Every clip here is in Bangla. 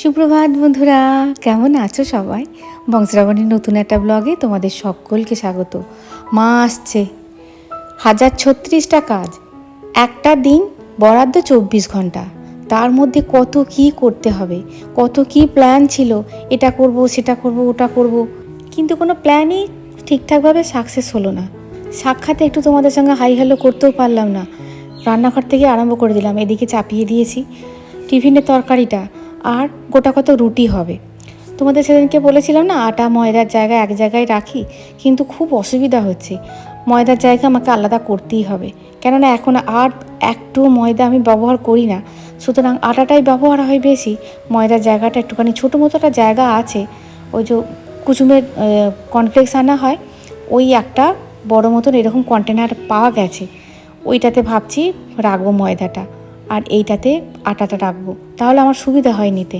সুপ্রভাত বন্ধুরা, কেমন আছো সবাই? বংশরাবণীর নতুন একটা ব্লগে তোমাদের সকলকে স্বাগত। মা আসছে, 1036টা কাজ, একটা দিন বরাদ্দ 24 ঘন্টা, তার মধ্যে কত কি করতে হবে, কত কি প্ল্যান ছিল, এটা করব সেটা করব ওটা করব, কিন্তু কোনো প্ল্যানই ঠিকঠাকভাবে সাকসেস হলো না। সাক্ষাতে একটু তোমাদের সঙ্গে হাই হ্যালো করতেও পারলাম না। রান্নাঘর থেকে আরম্ভ করে দিলাম, এদিকে চাপিয়ে দিয়েছি টিফিনের তরকারিটা, আর গোটা কত রুটি হবে। তোমাদের সেদিনকে বলেছিলাম না আটা ময়দার জায়গায় এক জায়গায় রাখি, কিন্তু খুব অসুবিধা হচ্ছে। ময়দার জায়গা আমাকে আলাদা করতেই হবে, কেননা এখন আর একটু ময়দা আমি ব্যবহার করি না, সুতরাং আটাটাই ব্যবহার হয় বেশি। ময়দার জায়গাটা একটুখানি ছোটো মতো একটা জায়গা আছে, ওই যে কুসুমের কর্নফ্লেক্স আনা হয়, ওই একটা বড় মতন এরকম কন্টেনার পাওয়া গেছে, ওইটাতে ভাবছি রাখবো ময়দাটা, আর এইটাতে আটাটা রাখবো, তাহলে আমার সুবিধা হয় নিতে।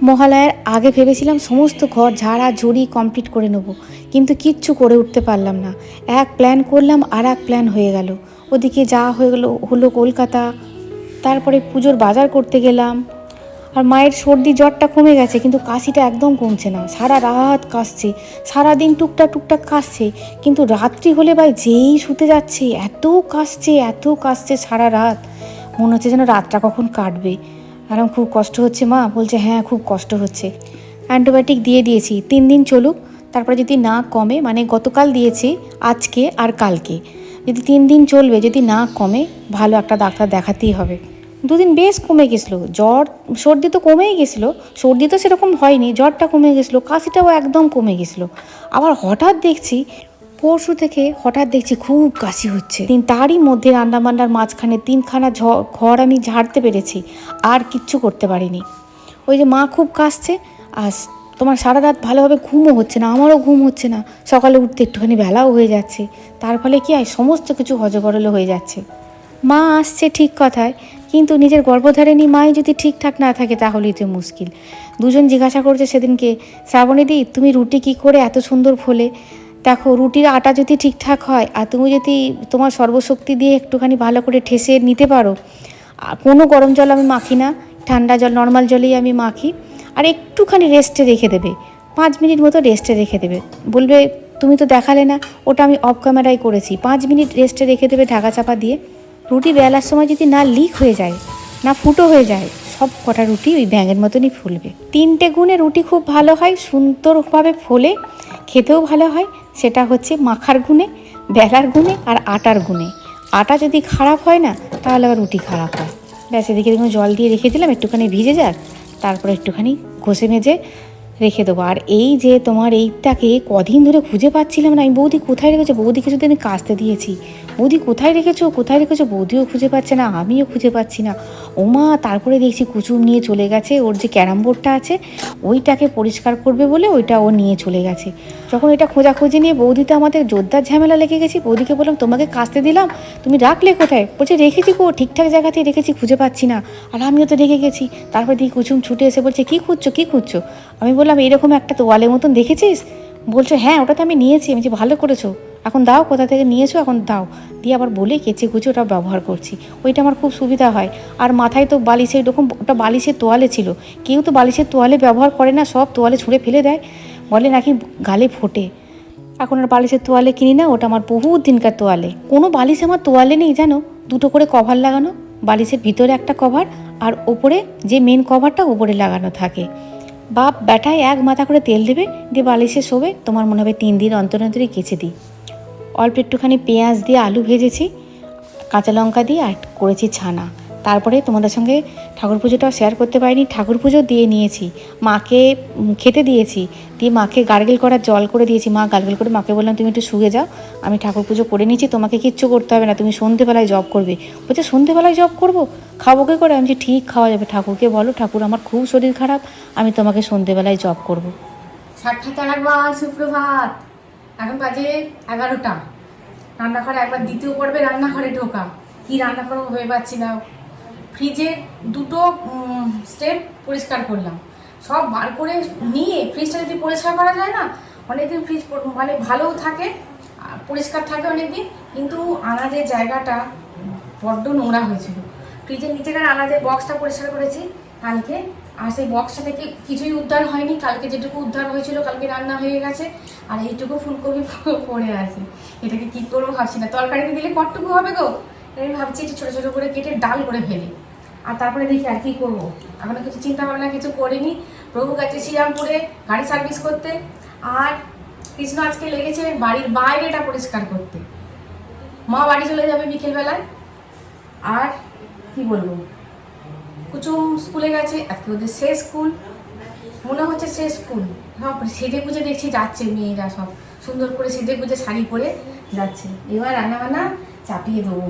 মহালয়ার আগে ভেবেছিলাম সমস্ত ঘর ঝাড়া ঝুড়ি কমপ্লিট করে নেবো, কিন্তু কিচ্ছু করে উঠতে পারলাম না। এক প্ল্যান করলাম আর এক প্ল্যান হয়ে গেল, ওদিকে যা হয়ে গেলো হলো কলকাতা, তারপরে পুজোর বাজার করতে গেলাম। আর মায়ের সর্দি জ্বরটা কমে গেছে, কিন্তু কাশিটা একদম কমছে না, সারা রাত কাশছে, সারাদিন টুকটাক টুকটাক কাশছে, কিন্তু রাত্রি হলে ভাই যেই শুতে যাচ্ছে এত কাশছে সারা রাত, মনে হচ্ছে যেন রাতটা কখন কাটবে। আর আমার খুব কষ্ট হচ্ছে। মা বলছে হ্যাঁ খুব কষ্ট হচ্ছে। অ্যান্টিবায়োটিক দিয়ে দিয়েছি, 3 দিন চলুক, তারপরে যদি না কমে, মানে গতকাল দিয়েছি, আজকে আর কালকে, যদি 3 দিন চলবে, যদি না কমে ভালো একটা ডাক্তার দেখাতেই হবে। 2 দিন বেশ কমে গেছিলো জ্বর, সর্দি তো কমেই গেছিলো, সর্দি তো সেরকম হয়নি, জ্বরটা কমে গেছিলো, কাশিটাও একদম কমে গেছিলো। আবার হঠাৎ দেখছি পরশু থেকে খুব কাশি হচ্ছে। তারই মধ্যে রান্নাবান্নার মাঝখানে 3খানা ঘর আমি ঝাড়তে পেরেছি, আর কিচ্ছু করতে পারিনি। ওই যে মা খুব কাশছে, আর তোমার সারা রাত ভালোভাবে ঘুমও হচ্ছে না, আমারও ঘুম হচ্ছে না, সকালে উঠতে একটুখানি বেলাও হয়ে যাচ্ছে, তার ফলে কি হয় সমস্ত কিছু হজবরল হয়ে যাচ্ছে। মা আসছে ঠিক কথায়, কিন্তু নিজের গর্ভধারিণী মাই যদি ঠিকঠাক না থাকে তাহলেই তো মুশকিল। দুজন জিজ্ঞাসা করছে সেদিনকে, শ্রাবণীদি তুমি রুটি কী করে এত সুন্দর ফোলে? দেখো রুটির আটা যদি ঠিকঠাক হয়, আর তুমি যদি তোমার সর্বশক্তি দিয়ে একটুখানি ভালো করে ঠেসে নিতে পারো, কোনো গরম জল আমি মাখি না, ঠান্ডা জল নর্মাল জলেই আমি মাখি, আর একটুখানি রেস্টে রেখে দেবে, 5 মিনিট মতো রেস্টে রেখে দেবে। বলবে তুমি তো দেখালে না, ওটা আমি অফ ক্যামেরায় করেছি, 5 মিনিট রেস্টে রেখে দেবে ঢাকা চাপা দিয়ে। রুটি বেলার সময় যদি না লিক হয়ে যায়, না ফুটো হয়ে যায়, সব কটা রুটি ওই ব্যাঙের মতনই ফুলবে। 3টে গুণে রুটি খুব ভালো হয়, সুন্দরভাবে ফোলে, খেতেও ভালো হয়। সেটা হচ্ছে মাখার গুণে, বেলার গুণে, আর আটার গুণে। আটা যদি খারাপ হয় না, তাহলে আবার রুটি খারাপ হয়। ব্যাস, এদিকে দেখুন জল দিয়ে রেখে দিলাম, একটুখানি ভিজে যাক, তারপরে একটুখানি ঘষে মেজে রেখে দেবো। আর এই যে তোমার এইটাকে কদিন ধরে খুঁজে পাচ্ছিলাম না, আমি বৌদি কোথায় রেখেছো, বৌদিকে শুধু আমি কাচতে দিয়েছি, বৌদি কোথায় রেখেছো, বৌদিও খুঁজে পাচ্ছে না, আমিও খুঁজে পাচ্ছি না। ওমা, তারপরে দেখছি কুচুম নিয়ে চলে গেছে, ওর যে ক্যারাম বোর্ডটা আছে ওইটাকে পরিষ্কার করবে বলে ওইটা ও নিয়ে চলে গেছে। যখন এটা খোঁজাখুঁজি নিয়ে বৌদিতে আমাদের জোরদার ঝামেলা লেগে গেছি, বৌদিকে বললাম তোমাকে কাচতে দিলাম, তুমি রাখলে কোথায়? বলছে রেখেছি গো, ঠিকঠাক জায়গাতেই রেখেছি, খুঁজে পাচ্ছি না। আর আমিও তো রেখে গেছি। তারপর দেখি কুচুম ছুটে এসে বলছে কী খুঁজছো? আমি বললাম এরকম একটা তোয়ালের মতন দেখেছিস? বলছে হ্যাঁ ওটা তো আমি নিয়েছি। আমি যে ভালো করেছো, এখন দাও, কোথা থেকে নিয়েছো এখন দাও। দিয়ে আবার বলে কেচে কুচে ওটা ব্যবহার করছি, ওইটা আমার খুব সুবিধা হয়। আর মাথায় তো বালিশে এরকম, ওটা বালিশের তোয়ালে ছিল, কেউ তো বালিশের তোয়ালে ব্যবহার করে না, সব তোয়ালে ছুঁড়ে ফেলে দেয়, বলে নাকি গালে ফোটে। এখন আর বালিশের তোয়ালে কিনি না, ওটা আমার বহুত দিনকার তোয়ালে। কোনো বালিশ আমার তোয়ালে নেই জানো, 2টো করে কভার লাগানো, বালিশের ভিতরে একটা কভার, আর ওপরে যে মেন কভারটা ওপরে লাগানো থাকে। বাপ ব্যাটায় এক মাথা করে তেল দেবে, দিয়ে বালিশে শোবে, তোমার মনে হবে 3 দিন অন্তর অন্তরই কেচে দিই। অল্প একটুখানি পেঁয়াজ দিয়ে আলু ভেজেছি, কাঁচা লঙ্কা দিয়ে, আর করেছি ছানা। তারপরে তোমাদের সঙ্গে ঠাকুর পুজোটাও শেয়ার করতে পারিনি, ঠাকুর পুজো দিয়ে নিয়েছি, মাকে খেতে দিয়েছি, দিয়ে মাকে গার্গেল করার জল করে দিয়েছি। মা গার্গেল করে মাকে বললাম তুমি একটু শুয়ে যাও, আমি ঠাকুর পুজো করে নিয়েছি, তোমাকে কিচ্ছু করতে হবে না, তুমি সন্ধেবেলায় জব করবে। বলছে সন্ধেবেলায় জব করবো, খাবো কী করে? আমি যে ঠিক খাওয়া যাবে, ঠাকুরকে বলো ঠাকুর আমার খুব শরীর খারাপ, আমি তোমাকে সন্ধেবেলায় জব করবো। সাতটাতে একবার সুপ্রভাত, এখন বাজে 11টা। রান্নাঘরে একবার দ্বিতীয় পর্বে রান্নাঘরে ঢোকা, কি রান্না করবো ভেবে পাচ্ছি না। ফ্রিজের 2টো স্টেপ পরিষ্কার করলাম, সব বার করে নিয়ে ফ্রিজটা যদি পরিষ্কার করা যায় না, অনেকদিন ফ্রিজ মানে ভালোও থাকে, পরিষ্কার থাকে অনেকদিন, কিন্তু আনাজের জায়গাটা বড্ড নোংরা হয়েছিল। ফ্রিজের নিচেকার আনাজের বক্সটা পরিষ্কার করেছি কালকে, আর সেই বক্সটা থেকে কিছুই উদ্ধার হয়নি, কালকে যেটুকু উদ্ধার হয়েছিল কালকে রান্না হয়ে গেছে, আর এইটুকু ফুলকপি পড়ে আছে। এটাকে কী করবো ভাবছি না, তরকারিতে দিলে কতটুকু হবে গো, আমি ভাবছি একটু ছোটো ছোটো করে কেটে ডাল করে ফেলি, আর তারপরে দেখি আর কী করবো। এখনো কিছু চিন্তা ভাবনা কিছু করিনি। প্রভু গেছে শ্রীরামপুরে গাড়ি সার্ভিস করতে, আর কৃষ্ণ আজকে লেগেছে বাড়ির বাইরেটা পরিষ্কার করতে। মা বাড়ি চলে যাবে বিকেলবেলায়। আর কি বলবো, কুচুম স্কুলে গেছে, আজকে ওদের শেষ স্কুল, মনে হচ্ছে শেষ স্কুল। সব সেজে গুজে দেখছি যাচ্ছে, মেয়েরা সব সুন্দর করে সেজে গুজে শাড়ি পরে যাচ্ছে। এবার রান্নাবান্না চাপিয়ে দেবো।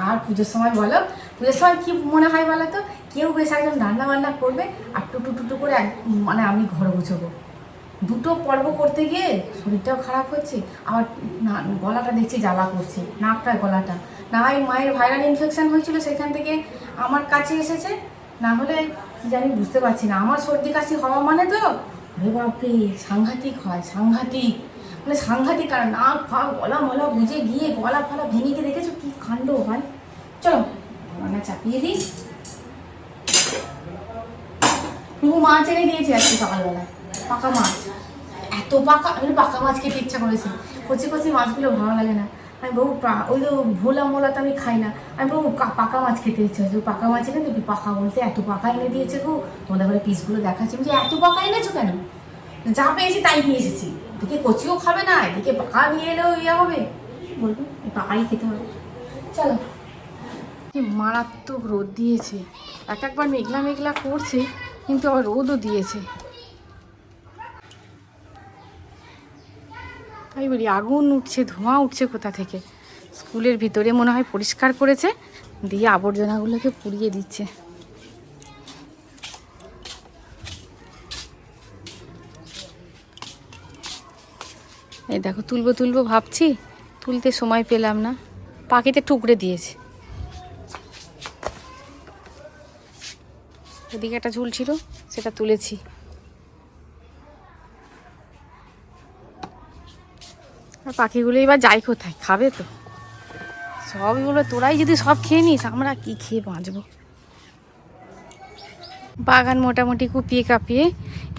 আর পুজোর সময় বলো, পুজোর সময় কি মনে হয় বলো তো, কেউ বেশ একজন রান্নাবান্না করবে আর টুটু টুটু করে মানে আমি ঘর গুছবো। দুটো পর্ব করতে গিয়ে শরীরটাও খারাপ হচ্ছে, আবার গলাটা দেখছি জ্বালা করছে, নাকটা গলাটা। না হয় মায়ের ভাইরাল ইনফেকশান হয়েছিল সেখান থেকে আমার কাছে এসেছে, না হলে জানি বুঝতে পারছি না। আমার সর্দি কাশি হওয়া মানে তো রে বাপরে সাংঘাতিক হয়, সাংঘাতিক মানে সাংঘাতিক। আর নাক ফাঁক গলা মলা বুঝে গিয়ে গলা ফলা ভেঙে গিয়ে দেখেছো কী কাণ্ড হয়। চলো রান্না চাপিয়ে দিই। মাছ এনে দিয়েছে আজকে সকালবেলায়, পাকা মাছ, এত পাকা, আমি পাকা মাছ খেতে ইচ্ছা করেছে। কচি কচি মাছগুলো ভালো লাগে না। আমি বউ ওই তো ভোলা মোলা তো আমি খাই না, আমি বউ পাকা মাছ খেতে ইচ্ছা হয়েছে। পাকা মাছ এনে দিবি, পাকা বলতে এত পাকা এনে দিয়েছে গো, তোমাদের ঘরে পিসগুলো দেখাচ্ছি। আমি যে এত পাকা এনেছো কেন, যা পেয়েছি তাই নিয়ে এসেছি। এদিকে কচিও খাবে না, এদিকে পাকা নিয়ে এলেও ইয়ে হবে, বলবো পাকাই খেতে হবে। চলো। কি মারাত্মক রোদ দিয়েছে, একবার মেঘলা মেঘলা করছে কিন্তু আবার রোদও দিয়েছে। তাই বলি আগুন উঠছে, ধোঁয়া উঠছে কোথা থেকে। স্কুলের ভিতরে মনে হয় পরিষ্কার করেছে, দিয়ে আবর্জনাগুলোকে পুড়িয়ে দিচ্ছে। এই দেখো তুলবো তুলবো ভাবছি, তুলতে সময় পেলাম না, পাখিতে টুকরে দিয়েছে। ওদিকে একটা ঝুলছিল, সেটা তুলেছি। আর পাখিগুলো এবার যাই কোথায়, খাবে তো সবগুলো, তোরাই যদি সব খেয়ে নিস আমরা কি খেয়ে বাঁচবো। বাগান মোটামুটি কুপিয়ে কাঁপিয়ে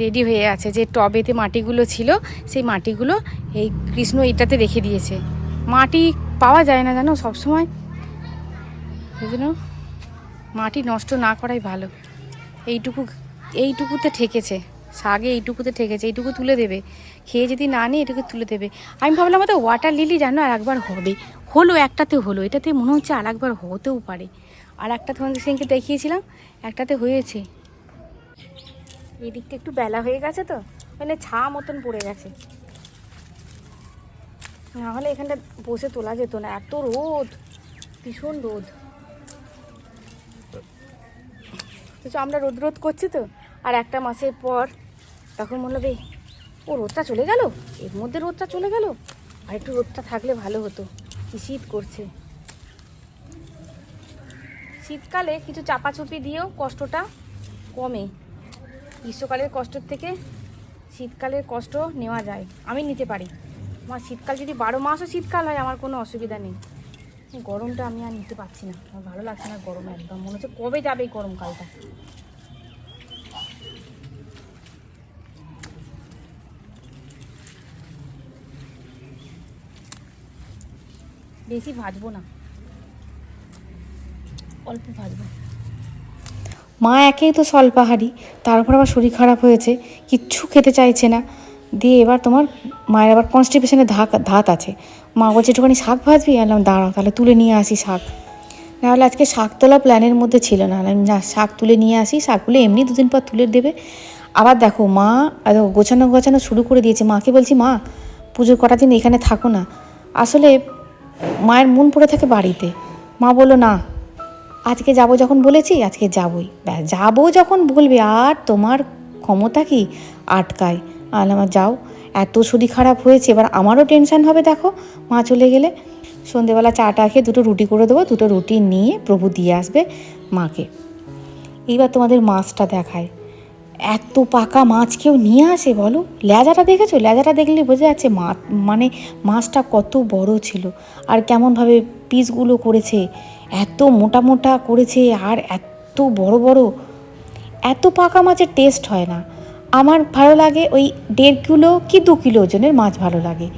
রেডি হয়ে আছে। যে টবেতে মাটিগুলো ছিল সেই মাটিগুলো এই কৃষ্ণ এটাতে রেখে দিয়েছে। মাটি পাওয়া যায় না জানো সবসময়, এই জন্য মাটি নষ্ট না করাই ভালো। এইটুকুতে ঠেকেছে, শাগে এইটুকুতে ঠেকেছে, এইটুকু তুলে দেবে, খেয়ে যদি না নিই এটুকু তুলে দেবে। আমি ভাবলাম হয়তো ওয়াটার লিলি জানো আর একবার হবে, হলো একটাতে হলো, এটাতে মনে হচ্ছে আর একবার হতেও পারে। আর একটা তোমাদের সেদিনকে দেখিয়েছিলাম, একটাতে হয়েছে। এই দিকটা একটু বেলা হয়ে গেছে তো, মানে ছা মতন পড়ে গেছে, নাহলে এখানটা বসে তোলা যেত না, এত রোদ, ভীষণ রোদ। তো আমরা রোদ রোদ করছি তো, আর একটা মাসের পর তখন মনে হবে ও রোদটা চলে গেল, এর মধ্যে রোদটা চলে গেল, আর একটু রোদটা থাকলে ভালো হতো। কি শীত করছে, শীতকালে কিছু চাপাচুপি দিয়েও কষ্টটা কমে। গ্রীষ্মকালের কষ্টের থেকে শীতকালের কষ্ট নেওয়া যায়, আমি নিতে পারি। আমার শীতকাল যদি 12 মাসও শীতকাল হয় আমার কোনো অসুবিধা নেই। গরমটা আমি আর নিতে পারছি না, আমার ভালো লাগছে না গরম একদম, মনে হচ্ছে কবে যাবে এই গরমকালটা। বেশি ভাজবো না, অল্প ভাজবো। মা একেই তো স্বল্পাহারি, তার উপর আবার শরীর খারাপ হয়েছে, কিচ্ছু খেতে চাইছে না। দিয়ে এবার তোমার মায়ের আবার কনস্টিপেশনের ধাত আছে। মা বলছে একটুখানি শাক ভাজবি, আনলাম দাঁড়াও তাহলে তুলে নিয়ে আসি শাক। নাহলে আজকে শাক তোলা প্ল্যানের মধ্যে ছিল না, না শাক তুলে নিয়ে আসি, শাকগুলো এমনি দুদিন পর তুলে দেবে। আবার দেখো মা গোছানো শুরু করে দিয়েছে। মাকে বলছি মা পুজোর কটা দিন এখানে থাকো না, আসলে মায়ের মন পড়ে থাকে বাড়িতে। মা বললো না আজকে যাব যখন বলেছি আজকে যাবই, যাবো যখন বলবে আর তোমার ক্ষমতা কি আটকায়। আর আমার যাও, এত শরীর খারাপ হয়েছে, এবার আমারও টেনশান হবে দেখো মা চলে গেলে। সন্ধেবেলা চাটা খেয়ে 2টো রুটি করে দেবো, 2টো রুটি নিয়ে প্রভু দিয়ে আসবে মাকে। এইবার তোমাদের মাছটা দেখায়, এত পাকা মাছ কেউ নিয়ে আসে বলো? লেজাটা দেখেছো? লেজাটা দেখলে বোঝা যাচ্ছে মানে মাছটা কত বড় ছিল, আর কেমনভাবে পিসগুলো করেছে, এত মোটা মোটা করেছে আর এত বড় বড়। এত পাকা মাছের টেস্ট হয় না। আমার ভালো লাগে ওই 1.5 কিলো কি 2 কিলো ওজনের মাছ ভালো লাগে।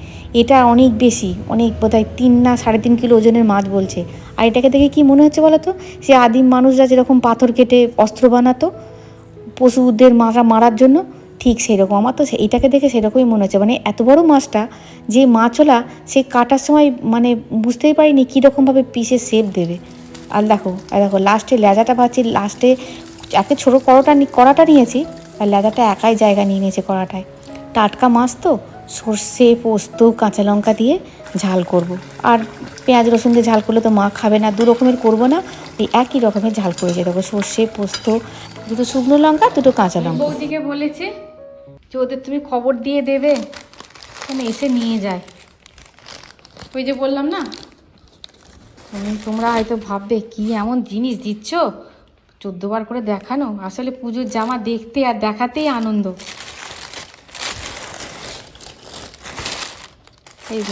এটা অনেক বেশি, অনেক বোধহয় 3 না 3.5 কিলো ওজনের মাছ বলছে। আর এটাকে দেখে কি মনে হচ্ছে বলো তো, সে আদিম মানুষরা যেরকম পাথর কেটে অস্ত্র বানাতো পশুদের মারার জন্য, ঠিক সেরকম। আমার তো এইটাকে দেখে সেরকমই মনে হচ্ছে। মানে এত বড় মাছটা, যে মাছওয়ালা সে কাটার সময় মানে বুঝতেই পারিনি কীরকমভাবে পিসের শেপ দেবে। আর দেখো লাস্টে লেজাটা ভাবছি, লাস্টে একে ছোটো কড়াটা নিয়েছি, আর লেজাটা একাই জায়গা নিয়ে নিয়েছে কড়াটায়। টাটকা মাছ তো, সর্ষে পোস্ত কাঁচা লঙ্কা দিয়ে ঝাল করব। আর পেঁয়াজ রসুন দিয়ে ঝাল করলে তো মা খাবে না, 2 রকমের করবো না, ওই একই রকমের ঝাল করেছে। দেখো সর্ষে পোস্ত, 2 শুকনো লঙ্কা, 2 কাঁচা লঙ্কা। বৌদিকে বলেছে যে ওদের তুমি খবর দিয়ে দেবে, মানে এসে নিয়ে যায়। ওই যে বললাম না, তোমরা হয়তো ভাববে কি এমন জিনিস দিচ্ছ, 14 বার করে দেখানো। আসলে পুজোর জামা দেখতে আর দেখাতেই আনন্দ। এই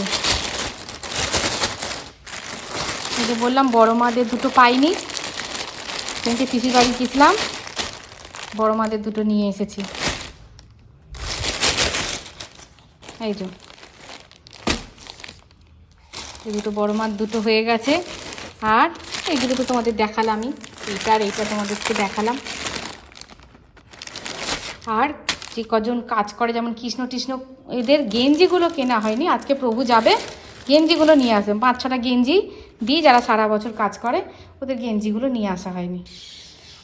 যে বললাম বড় মাদের 2 পাইনি, কিন্তু পিসির বাড়ি গেছিলাম, বড় মাদের 2 নিয়ে এসেছি। এই যে এই 2 বড় মাছ 2 হয়ে গেছে। আর এইগুলো তো তোমাদের দেখালামই, এইটা আর এইটা তোমাদেরকে দেখালাম। আর যে কজন কাজ করে, যেমন কৃষ্ণ টিষ্ণ, এদের গেঞ্জিগুলো কেনা হয়নি। আজকে প্রভু যাবে, গেঞ্জিগুলো নিয়ে আসবে। 5-6টা গেঞ্জি দিই, যারা সারা বছর কাজ করে, ওদের গেঞ্জিগুলো নিয়ে আসা হয়নি।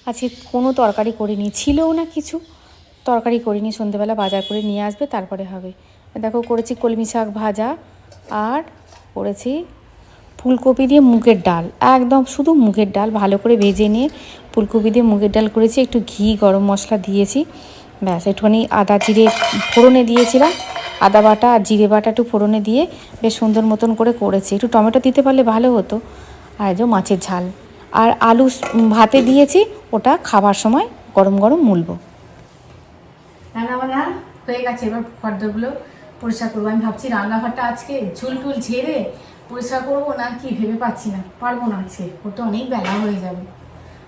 আজকে কোনো তরকারি করিনি, ছিলও না কিছু, তরকারি করিনি। সন্ধ্যেবেলা বাজার করে নিয়ে আসবে, তারপরে হবে। দেখো করেছি কলমি শাক ভাজা, আর করেছি ফুলকপি দিয়ে মুগের ডাল, একদম শুধু মুগের ডাল ভালো করে ভেজে নিয়ে ফুলকপি দিয়ে মুগের ডাল করেছি। একটু ঘি গরম মশলা দিয়েছি, ব্যাস। একটুখানি আদা জিরে ফোড়নে দিয়েছিলাম, আদা বাটা আর জিরে বাটা একটু ফোড়নে দিয়ে বেশ সুন্দর মতন করে করেছি। একটু টমেটো দিতে পারলে ভালো হতো। আর যে মাছের ঝাল, আর আলু ভাতে দিয়েছি, ওটা খাবার সময় গরম গরম মুলবো। রান্নাবান্না হয়ে গেছে, এবার খড়দরগুলো পরিষ্কার করবো। আমি ভাবছি রান্নাঘরটা আজকে ঝুল টুল ঝেড়ে পরিষ্কার করবো না কি ভেবে পাচ্ছি না, পারবো না আজকে, ওটা অনেক বেলা হয়ে যাবে।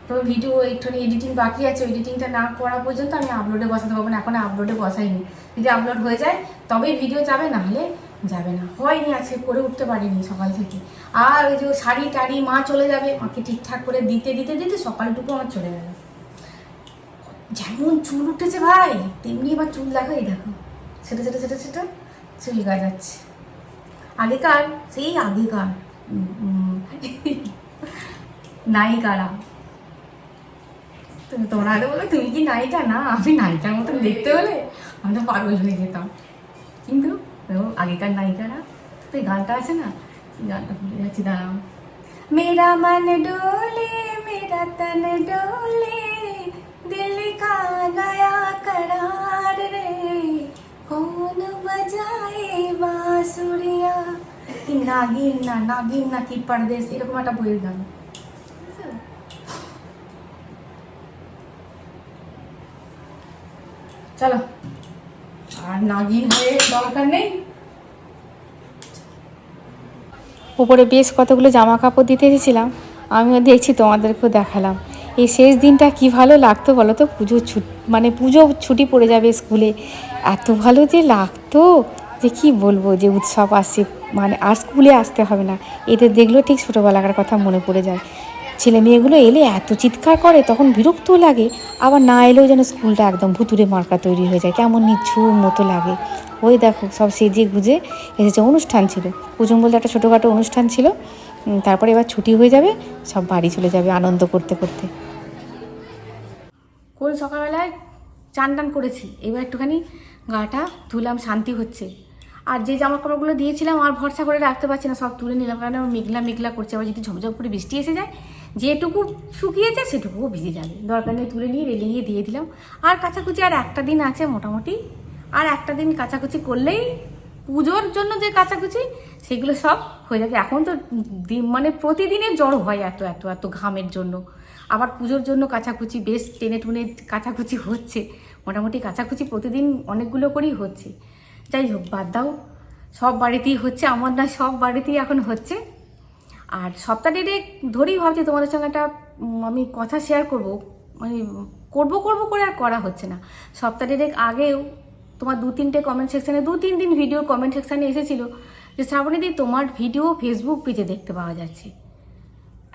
তো ভিডিও একটুখানি এডিটিং বাকি আছে, এডিটিংটা না করা পর্যন্ত আমি আপলোডে বসাতে পারবো না। এখন আপলোডে বসাইনি, যদি আপলোড হয়ে যায় তবেই ভিডিও যাবে, না হলে যাবে না। হয়নি আজকে, করে উঠতে পারিনি সকাল থেকে। আর ওই যে শাড়ি টাড়ি মা চলে যাবে, মাকে ঠিকঠাক করে দিতে দিতে দিতে সকালটুকু আমার চলে গেল। যেমন চুল উঠেছে ভাই, তেমনি এবার চুল দেখো, এই দেখো সেটা সেটা সেটা সেটা চুল গাজাচ্ছে। আগেকার সেই আগেকার নায়িকারা, তোমরা তো বলো তুমি কি নায়িকা? না, আমি নায়িকার মতন দেখতে হলে আমি তো পাগল হয়ে যেতাম। কিন্তু আগেকার নায়িকারা, তো এই গানটা আছে না, গানটা ভুলে যাচ্ছি, দাঁড়াও। মেরা মন ডোলে মেরা তন ডোলে দিল কা গয়া करार रे कौन बजाए बांसुरिया, কি নাগিন না কি পরদেশ, এরকম একটা বইয়ের গান। চলো, আর নাগিন হয়ে দরকার নেই। উপরে বেশ কতগুলো জামা কাপড় দিতে এসেছিলাম, আমিও দেখছি তোমাদেরকেও দেখালাম। এই শেষ দিনটা কি ভালো লাগতো বলো তো, পুজো ছুটি পড়ে যাবে স্কুলে, এত ভালো যে লাগতো যে কি বলবো, যে উৎসব আসছে, মানে আর স্কুলে আসতে হবে না। এদের দেখলেও ঠিক ছোটোবেলাকার কথা মনে পড়ে যায়। ছেলে মেয়েগুলো এলে এত চিৎকার করে, তখন বিরক্তও লাগে, আবার না এলেও যেন স্কুলটা একদম ভুতুরে মার্কা তৈরি হয়ে যায়, কেমন নিচ্ছুম মতো লাগে। ওই দেখো সব সেজে গুজে এসেছে, অনুষ্ঠান ছিল, পুজো বলতে একটা ছোটোখাটো অনুষ্ঠান ছিল। তারপরে এবার ছুটি হয়ে যাবে, সব বাড়ি চলে যাবে আনন্দ করতে করতে। কোন সকালবেলায় চান টান করেছি, এবার একটুখানি গাটা ধুলাম, শান্তি হচ্ছে। আর যে জামা কাপড়গুলো দিয়েছিলাম আর ভরসা করে রাখতে পারছি না, সব তুলে নিলাম, কারণ মেঘলা মেঘলা করছে। আবার যদি ঝমঝম করে বৃষ্টি এসে যায়, যেটুকু শুকিয়েছে সেটুকুও ভিজে যাবে, দরকার নেই, তুলে নিয়ে রেলিংয়ে দিয়ে দিলাম। আর কাচাকুচি আর একটা দিন আছে মোটামুটি, আর একটা দিন কাচাকুচি করলেই পুজোর জন্য যে কাচাকুচি সেগুলো সব হয়ে যাবে। এখন তো মানে প্রতিদিনের জড়ো হয় এত এত এত ঘামের জন্য, আবার পুজোর জন্য কাচাকুচি বেশ টেনে টুনে কাচাকুচি হচ্ছে, মোটামুটি কাচাকুচি প্রতিদিন অনেকগুলো করেই হচ্ছে। যাই হোক, বাদ দাও, সব বাড়িতেই হচ্ছে, আমার না সব বাড়িতেই এখন হচ্ছে। আর সপ্তাহ ধরেই ভাবছি তোমাদের সঙ্গে একটা আমি কথা শেয়ার করবো, মানে করবো করবো করে আর করা হচ্ছে না। সপ্তাহের আগেও তোমার 2-3টে কমেন্ট সেকশানে 2-3 দিন ভিডিওর কমেন্ট সেকশানে এসেছিলো যে শ্রাবণীদি তোমার ভিডিও ফেসবুক পেজে দেখতে পাওয়া যাচ্ছে,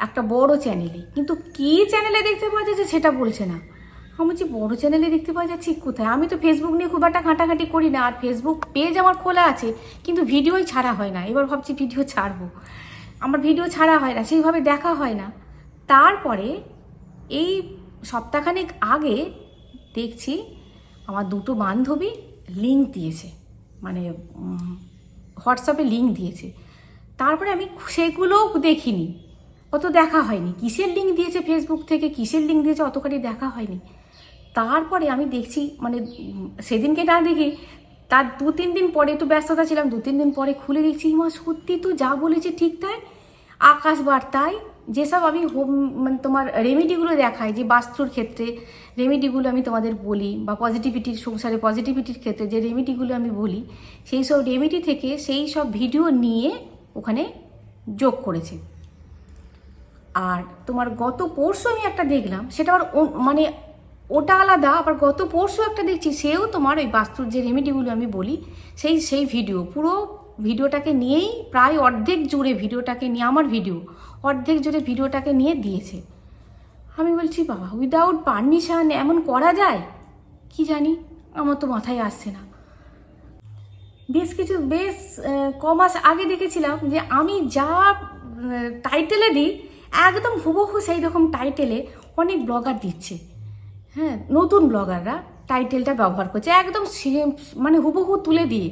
একটা বড় চ্যানেলে, কিন্তু কী চ্যানেলে দেখতে পাওয়া যাচ্ছে সেটা বলছে না। আমি বলছি বড়ো চ্যানেলে দেখতে পাওয়া যাচ্ছে কোথায়? আমি তো ফেসবুক নিয়ে খুব একটা ঘাঁটাঘাঁটি করি না, আর ফেসবুক পেজ আমার খোলা আছে কিন্তু ভিডিওই ছাড়া হয় না। এবার ভাবছি ভিডিও ছাড়বো, আমার ভিডিও ছাড়া হয় না, সেইভাবে দেখা হয় না। তারপরে এই সপ্তাহখানেক আগে দেখছি আমার 2টো বান্ধবী লিঙ্ক দিয়েছে, মানে হোয়াটসঅ্যাপে লিঙ্ক দিয়েছে। তারপরে আমি সেগুলোও দেখিনি, অত দেখা হয়নি, কিসের লিঙ্ক দিয়েছে ফেসবুক থেকে, কিসের লিঙ্ক দিয়েছে অতখানি দেখা হয়নি। তারপরে আমি দেখছি, মানে সেদিনকে না দেখি তার 2-3 দিন পরে, একটু ব্যস্ততা ছিলাম, 2-3 দিন পরে খুলে দেখছি মা সত্যি তো যা বলেছে ঠিক তাই। আকাশ বার্তায় যেসব আমি মানে তোমার রেমেডিগুলো দেখাই, যে বাস্তুর ক্ষেত্রে রেমেডিগুলো আমি তোমাদের বলি, বা পজিটিভিটির সংসারে পজিটিভিটির ক্ষেত্রে যে রেমেডিগুলো আমি বলি, সেই সব রেমেডি থেকে সেই সব ভিডিও নিয়ে ওখানে যোগ করেছে। আর তোমার গত পরশু আমি একটা দেখলাম, সেটা আবার মানে ওটা আলাদা, আবার গত পরশু একটা দেখছি সেও তোমার ওই বাস্তুর যে রেমেডিগুলো আমি বলি সেই ভিডিও, পুরো ভিডিওটাকে নিয়েই প্রায় অর্ধেক জুড়ে ভিডিওটাকে নিয়ে, আমার ভিডিও অর্ধেক জুড়ে ভিডিওটাকে নিয়ে দিয়েছে। আমি বলছি বাবা, উইদাউট পারমিশন এমন করা যায়? কি জানি, আমার তো মাথায় আসছে না। বেশ কমাস আগে দেখেছিলাম যে আমি যা টাইটেলে দিই একদম হুবহু সেই রকম টাইটেলে অনেক ব্লগার দিচ্ছে। হ্যাঁ, নতুন ব্লগাররা টাইটেলটা ব্যবহার করছে একদম সেম, মানে হুবহু তুলে দিয়ে।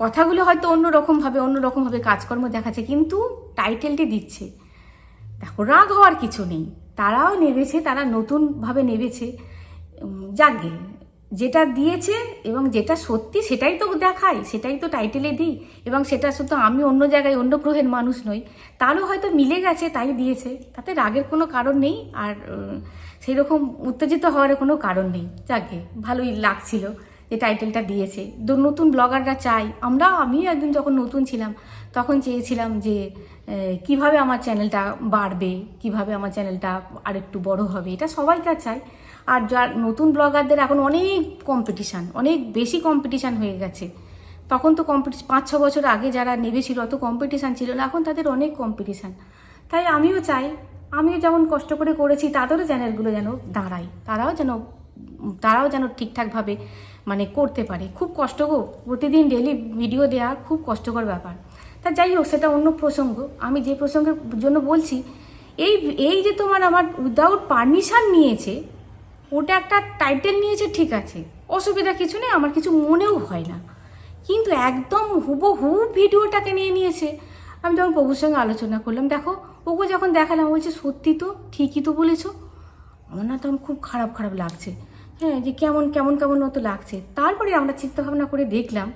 কথাগুলো হয়তো অন্যরকমভাবে কাজকর্ম দেখাচ্ছে, কিন্তু টাইটেলটি দিচ্ছে। দেখো, রাগ হওয়ার কিছু নেই, তারাও নেবেছে, তারা নতুনভাবে নেবেছে। যাকগে, যেটা দিয়েছে এবং যেটা সত্যি সেটাই তো দেখাই, সেটাই তো টাইটেলে দিই, এবং সেটা শুধু আমি অন্য জায়গায় অন্য গ্রহের মানুষ নই, তারও হয়তো মিলে গেছে তাই দিয়েছে, তাতে রাগের কোনো কারণ নেই, আর সেই রকম উত্তেজিত হওয়ার কোনো কারণ নেই। যাকগে, ভালোই লাগছিল যে টাইটেলটা দিয়েছে। নতুন ব্লগাররা চাই, আমিও একদিন যখন নতুন ছিলাম তখন চেয়েছিলাম যে কিভাবে আমার চ্যানেলটা বাড়বে, কিভাবে আমার চ্যানেলটা আরেকটু বড় হবে, এটা সবাইকার চাই। আর যার নতুন ব্লগারদের এখন অনেক কম্পিটিশান, অনেক বেশি কম্পিটিশান হয়ে গেছে। তখন তো 5-6 বছর আগে যারা নেবেছিল অত কম্পিটিশান ছিল না, এখন তাদের অনেক কম্পিটিশান। তাই আমিও চাই, আমিও যেমন কষ্ট করে করেছি তাদেরও চ্যানেলগুলো যেন দাঁড়ায়, তারাও যেন ঠিকঠাকভাবে মানে করতে পারে। খুব কষ্ট গো, প্রতিদিন ডেলি ভিডিও দেওয়া খুব কষ্টকর ব্যাপার। তা যাই হোক, সেটা অন্য প্রসঙ্গ। আমি যে প্রসঙ্গের জন্য বলছি, এই যে তোমার আমার উইদাউট পারমিশন নিয়েছে, ওটা একটা টাইটেল নিয়েছে, ঠিক আছে, অসুবিধা কিছু নেই, আমার কিছু মনেও হয় না, কিন্তু একদম হুবহু ভিডিওটাকে নিয়ে নিয়েছে। আমি তখন প্রভুর সঙ্গে আলোচনা করলাম, দেখো ওকে যখন দেখালাম বলছে সত্যি তো, ঠিকই তো বলেছো। আমার না তখন খুব খারাপ লাগছে, হ্যাঁ, যে কেমন মতো লাগছে। তারপরে আমরা চিন্তাভাবনা করে দেখলাম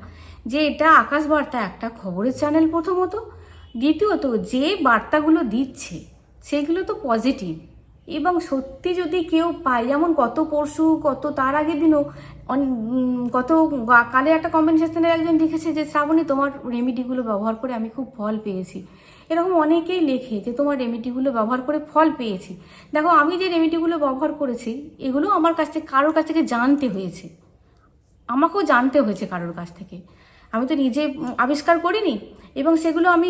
যে এটা আকাশ বার্তা একটা খবরের চ্যানেল প্রথমত, দ্বিতীয়ত যে বার্তাগুলো দিচ্ছে সেগুলো তো পজিটিভ, এবং সত্যি যদি কেউ পায়, যেমন গত তার আগের দিনও কালে একটা কমেন্ট সেকশনে একজন লিখেছে যে শ্রাবণী তোমার রেমেডিগুলো ব্যবহার করে আমি খুব ফল পেয়েছি। এরকম অনেকেই লেখে যে তোমার রেমেডিগুলো ব্যবহার করে ফল পেয়েছি। দেখো, আমি যে রেমেডিগুলো ব্যবহার করেছি এগুলো আমার কারোর কাছ থেকে জানতে হয়েছে, আমাকেও জানতে হয়েছে কারোর কাছ থেকে। আমি তো নিজে আবিষ্কার করিনি, এবং সেগুলো আমি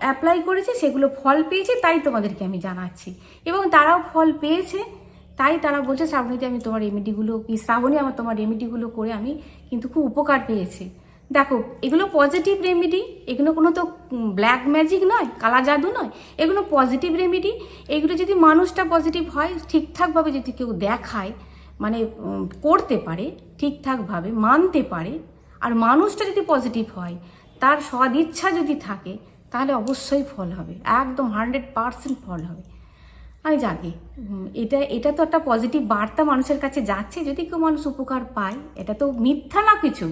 অ্যাপ্লাই করেছি, সেগুলো ফল পেয়েছি, তাই তোমাদেরকে আমি জানাচ্ছি। এবং তারাও ফল পেয়েছে, তাই তারা বলছে শ্রাবণীতে আমি তোমার রেমেডিগুলো শ্রাবণী আমার তোমার রেমেডিগুলো করে আমি কিন্তু খুব উপকার পেয়েছি। দেখো, এগুলো পজিটিভ রেমেডি, এগুলো কোনো তো ব্ল্যাক ম্যাজিক নয়, কালা জাদু নয়, এগুলো পজিটিভ রেমেডি। এগুলো যদি মানুষটা পজিটিভ হয়, ঠিকঠাকভাবে যদি কেউ দেখায়, মানে করতে পারে ঠিকঠাকভাবে, মানতে পারে, আর মানুষটা যদি পজিটিভ হয়, তার সদিচ্ছা যদি থাকে, তাহলে অবশ্যই ফল হবে, একদম 100% ফল হবে। আমি জানি এটা তো একটা পজিটিভ বার্তা মানুষের কাছে যাচ্ছে, যদি কেউ মানুষ উপকার পায়, এটা তো মিথ্যা না কিছু,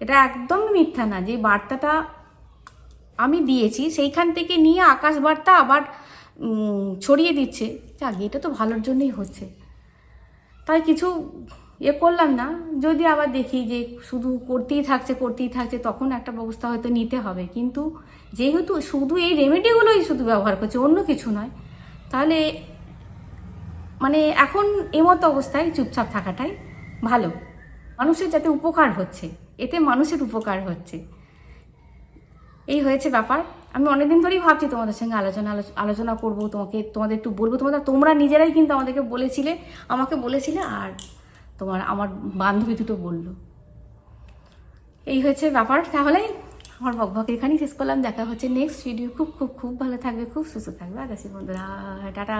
এটা একদম মিথ্যা না। যে বার্তাটা আমি দিয়েছি সেইখান থেকে নিয়ে আকাশ বার্তা আবার ছড়িয়ে দিচ্ছে, যাক, এটা তো ভালোর জন্যই হচ্ছে। তাই কিছু করলাম না। যদি আবার দেখি যে শুধু করতেই থাকছে, তখন একটা ব্যবস্থা হয়তো নিতে হবে। কিন্তু যেহেতু শুধু এই রেমেডিগুলোই শুধু ব্যবহার করছে, অন্য কিছু নয়, তাহলে মানে এখন এমতো অবস্থায় চুপচাপ থাকাটাই ভালো। মানুষের যাতে উপকার হচ্ছে, এতে মানুষের উপকার হচ্ছে, এই হয়েছে ব্যাপার। আমি অনেকদিন ধরেই ভাবছি তোমাদের সঙ্গে আলোচনা করবো, তোমাদের একটু বলবো। তোমরা নিজেরাই কিন্তু আমাকে বলেছিলে, আর আমার বান্ধবী দুটো বললো। এই হয়েছে ব্যাপার। তাহলে আমার বকবক এখানেই শেষ করলাম। দেখা হচ্ছে নেক্সট ভিডিও। খুব খুব খুব ভালো থাকবে, খুব সুস্থ থাকবে। আর বন্ধুরা, টাটা।